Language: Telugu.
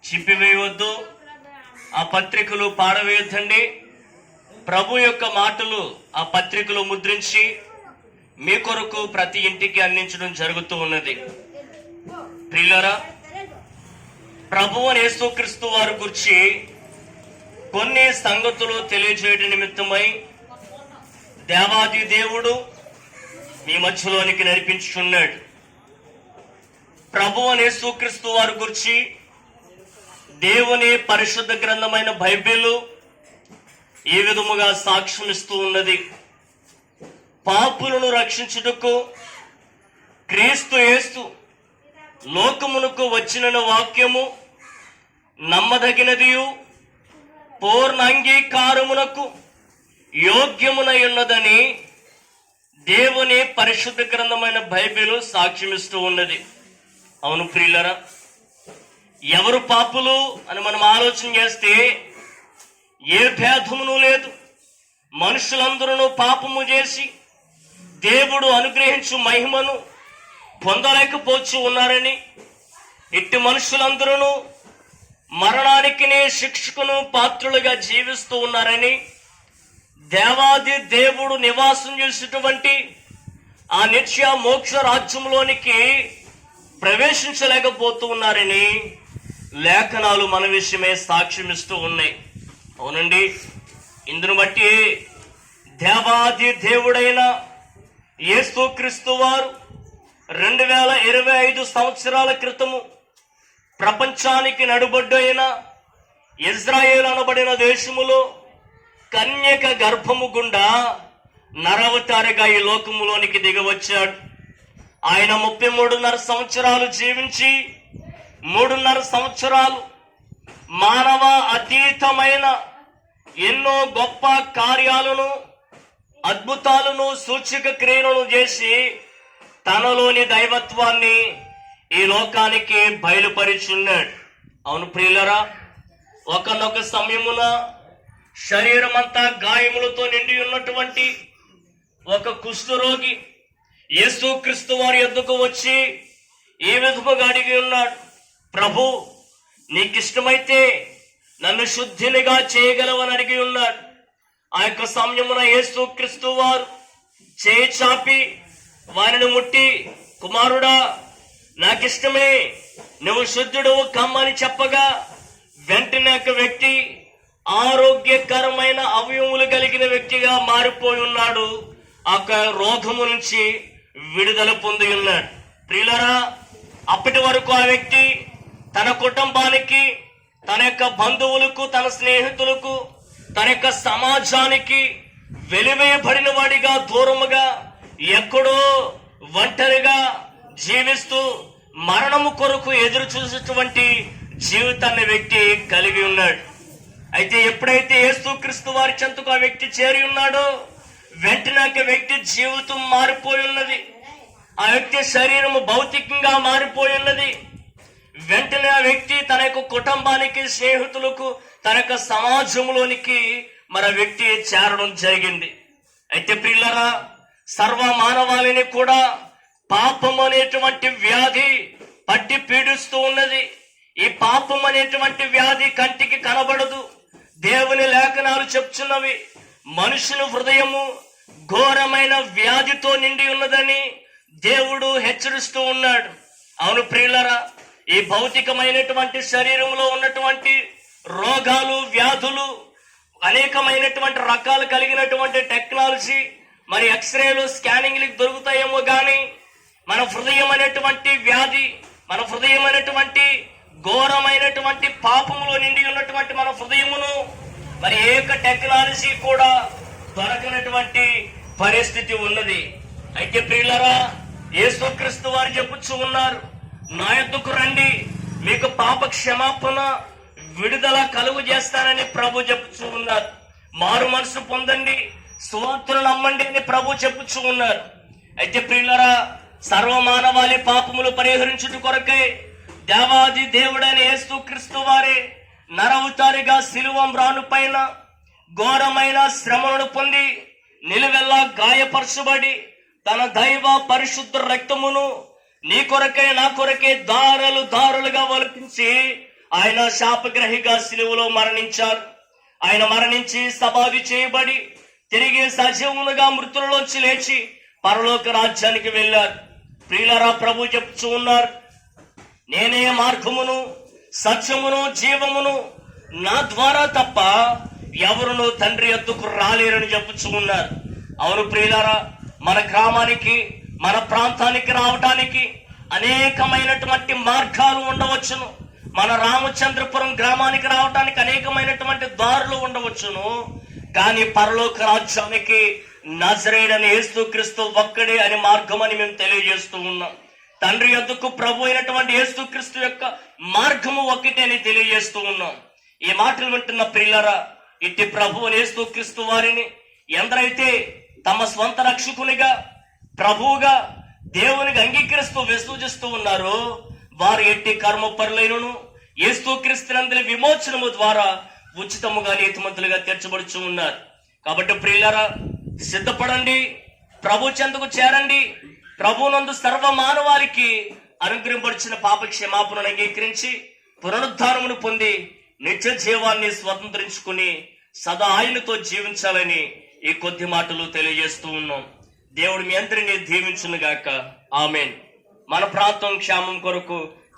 చింపివేయవద్దు, ఆ పత్రికలు పాడవేయొద్దండి. ప్రభు యొక్క మాటలు ఆ పత్రికలు ముద్రించి మీ కొరకు ప్రతి ఇంటికి అందించడం జరుగుతూ ఉన్నది. ప్రియులారా, ప్రభువు యేసుక్రీస్తు వారి గురించి కొన్ని సంగతులు తెలియజేయడం నిమిత్తమై దేవాది దేవుడు మీ మధ్యలోనికి నడిపించుచున్నాడు. ప్రభువు యేసుక్రీస్తు వారి గురించి దేవుని పరిశుద్ధ గ్రంథమైన బైబిల్ ఈ విధముగా సాక్ష్యం ఇస్తూ ఉన్నది. పాపులను రక్షించుటకు క్రీస్తు యేసు లోకమునకు వచ్చిన వాక్యము నమ్మదగినదియు పూర్ణ అంగీకారమునకు యోగ్యమునై ఉన్నదని దేవుని పరిశుద్ధ గ్రంథమైన బైబిల్ సాక్ష్యమిస్తూ ఉన్నది. అవును ప్రియులరా, ఎవరు పాపులు అని మనం ఆలోచన చేస్తే ఏ భేదమును లేదు. మనుషులందరూ పాపము చేసి దేవుడు అనుగ్రహించు మహిమను పొందలేకపోతూ ఉన్నారని, ఇట్టి మనుషులందరూ మరణానికి శిక్షకును పాత్రులుగా జీవిస్తూ ఉన్నారని, దేవాది దేవుడు నివాసం చేసేటువంటి ఆ నిత్య మోక్ష రాజ్యంలోనికి ప్రవేశించలేకపోతూ ఉన్నారని లేఖనాలు మన విషయమే సాక్ష్యం ఇస్తూ ఉన్నాయి. అవునండి, ఇందును బట్టి దేవాది దేవుడైన యేసుక్రీస్తు వారు 2025 సంవత్సరాల క్రితము ప్రపంచానికి నడుబొడ్డైన ఇజ్రాయేల్ అనబడిన దేశములో కన్యక గర్భము గుండా నరవతారిగా ఈ లోకములోనికి దిగవచ్చాడు. ఆయన 33.5 సంవత్సరాలు జీవించి 3.5 సంవత్సరాలు మానవ అతీతమైన ఎన్నో గొప్ప కార్యాలను, అద్భుతాలను, సూచక క్రియలను చేసి తనలోని దైవత్వాన్ని ఈ లోకానికి బయలుపరిచున్నాడు. అవును ప్రియులరా, ఒకనొక సమయమున శరీరం అంతా గాయములతో నిండి ఉన్నటువంటి ఒక కుష్ఠరోగి యేసుక్రీస్తు వారి యొద్దకు వచ్చి ఈ విధముగా అడిగి ఉన్నాడు, ప్రభు, నీకిష్టమైతే నన్ను శుద్ధినిగా చేయగలవని అడిగి ఉన్నాడు. ఆ యొక్క సమయమున యేసుక్రీస్తు వారు చేయి చాపి వారిని ముట్టి, కుమారుడా, నాకిష్టమే, నువ్వు శుద్ధుడు కమ్మని చెప్పగా వెంటనే ఒక వ్యక్తి ఆరోగ్యకరమైన అవయవములు కలిగిన వ్యక్తిగా మారిపోయి ఉన్నాడు. ఆ రోగము నుంచి విడుదల పొంది ఉన్నాడు. ప్రియులరా, అప్పటి వరకు ఆ వ్యక్తి తన కుటుంబానికి, తన యొక్క బంధువులకు, తన స్నేహితులకు, తన యొక్క సమాజానికి వెలివేయబడిన వాడిగా దూరముగా ఎక్కడో ఒంటరిగా జీవిస్తూ మరణము కొరకు ఎదురు చూసేటువంటి జీవితాన్ని వ్యక్తి కలిగి ఉన్నాడు. అయితే ఎప్పుడైతే యేసుక్రీస్తు వారి చెంతకు ఆ వ్యక్తి చేరి ఉన్నాడో వెంటనే ఆ వ్యక్తి జీవితం మారిపోయి ఉన్నది. ఆ వ్యక్తి శరీరము భౌతికంగా మారిపోయి ఉన్నది. వెంటనే ఆ వ్యక్తి తన యొక్క కుటుంబానికి, స్నేహితులకు, తన యొక్క సమాజంలోనికి మన వ్యక్తి చేరడం జరిగింది. అయితే ప్రియులరా, సర్వ మానవాళిని కూడా పాపం అనేటువంటి వ్యాధి పట్టి పీడిస్తూ ఉన్నది. ఈ పాపం అనేటువంటి వ్యాధి కంటికి కనబడదు. దేవుని లేఖనాలు చెప్తున్నవి, మనుషుని హృదయము ఘోరమైన వ్యాధితో నిండి ఉన్నదని దేవుడు హెచ్చరిస్తూ ఉన్నాడు. అవును ప్రియులరా, ఈ భౌతికమైనటువంటి శరీరంలో ఉన్నటువంటి రోగాలు, వ్యాధులు, అనేకమైనటువంటి రకాలు కలిగినటువంటి టెక్నాలజీ, మరి ఎక్స్రేలు, స్కానింగ్లకు దొరుకుతాయేమో కానీ మన హృదయం అనేటువంటి వ్యాధి, మన హృదయం అనేటువంటి ఘోరమైనటువంటి పాపములో నిండి ఉన్నటువంటి మన హృదయమును మరి ఏక టెక్నాలజీ కూడా దొరకనటువంటి పరిస్థితి ఉన్నది. అయితే ప్రియులరా, యేసుక్రీస్తు వారు చెప్పుచూ ఉన్నారు, నా యొద్దకు రండి, మీకు పాప క్షమాపణ, విడుదల కలుగు చేస్తానని ప్రభు చెప్పుచూ ఉన్నారు. మారు మనసు పొందండి, సువార్తను నమ్మండి అని ప్రభు చెప్పుచూ ఉన్నారు. అయితే ప్రియులరా, సర్వమానవాళి పాపములు పరిహరించుట కొరకై దేవాది దేవుడైన యేసుక్రీస్తు వారే నరవతారిగా శిలువ మ్రాను పైన ఘోరమైన శ్రమలను పొంది నిలువెల్లా గాయపరచబడి తన దైవ పరిశుద్ధ రక్తమును నీ కొరకే నా కొరకే దారులుగా వలిపించి ఆయన శాపగ్రహిగా సిలువలో మరణించారు. ఆయన మరణించి సమాధి చేయబడి తిరిగి సజీవులుగా మృతులలోంచి లేచి పరలోక రాజ్యానికి వెళ్ళారు. ప్రియులారా, ప్రభు చెప్తూ ఉన్నారు, నేనే మార్గమును సత్యమును జీవమును, నా ద్వారా తప్ప ఎవరును తండ్రి యొద్దకు రాలేరని చెప్పుచూ ఉన్నారు. అవును ప్రియులారా, మన గ్రామానికి మన ప్రాంతానికి రావటానికి అనేకమైనటువంటి మార్గాలు ఉండవచ్చును. మన రామచంద్రపురం గ్రామానికి రావడానికి అనేకమైనటువంటి దారులు ఉండవచ్చును. కానీ పరలోక రాజ్యానికి నజరేయుడైన యేసుక్రీస్తు ఒక్కడే అని మార్గం అని మేము తెలియజేస్తూ ఉన్నాం. తండ్రి యొద్దకు ప్రభు అయినటువంటి యేసుక్రీస్తు యొక్క మార్గము ఒక్కటే అని తెలియజేస్తూ ఉన్నాం. ఈ మాటలు వింటున్న ప్రియులారా, ఇట్టి ప్రభు యేసుక్రీస్తు వారిని ఎందరైతే తమ స్వంత రక్షకునిగా ప్రభువుగా దేవునికి అంగీకరిస్తూ విశ్వసిస్తూ ఉన్నారో వారు ఎట్టి కర్మ పరులైనను యేసుక్రీస్తునందలి విమోచనము ద్వారా ఉచితముగా నీతిమంతులుగా తీర్చబడుచు ఉన్నారు. కాబట్టి ప్రియులారా, సిద్ధపడండి, ప్రభు చెంతకు చేరండి. ప్రభునందు సర్వ మానవాళికి అనుగ్రహింపడిచిన పాప క్షమాపణను అంగీకరించి పునరుద్ధానమును పొంది నిత్య జీవాన్ని స్వతంత్రించుకుని సదా ఆయనతో జీవించాలని ఈ కొద్ది మాటలు తెలియజేస్తూ ఉన్నాం. దేవుడు మీ అందరినీ దీవించును గాక. ఆమేన్. మన ప్రాంతం క్షేమం కొరకు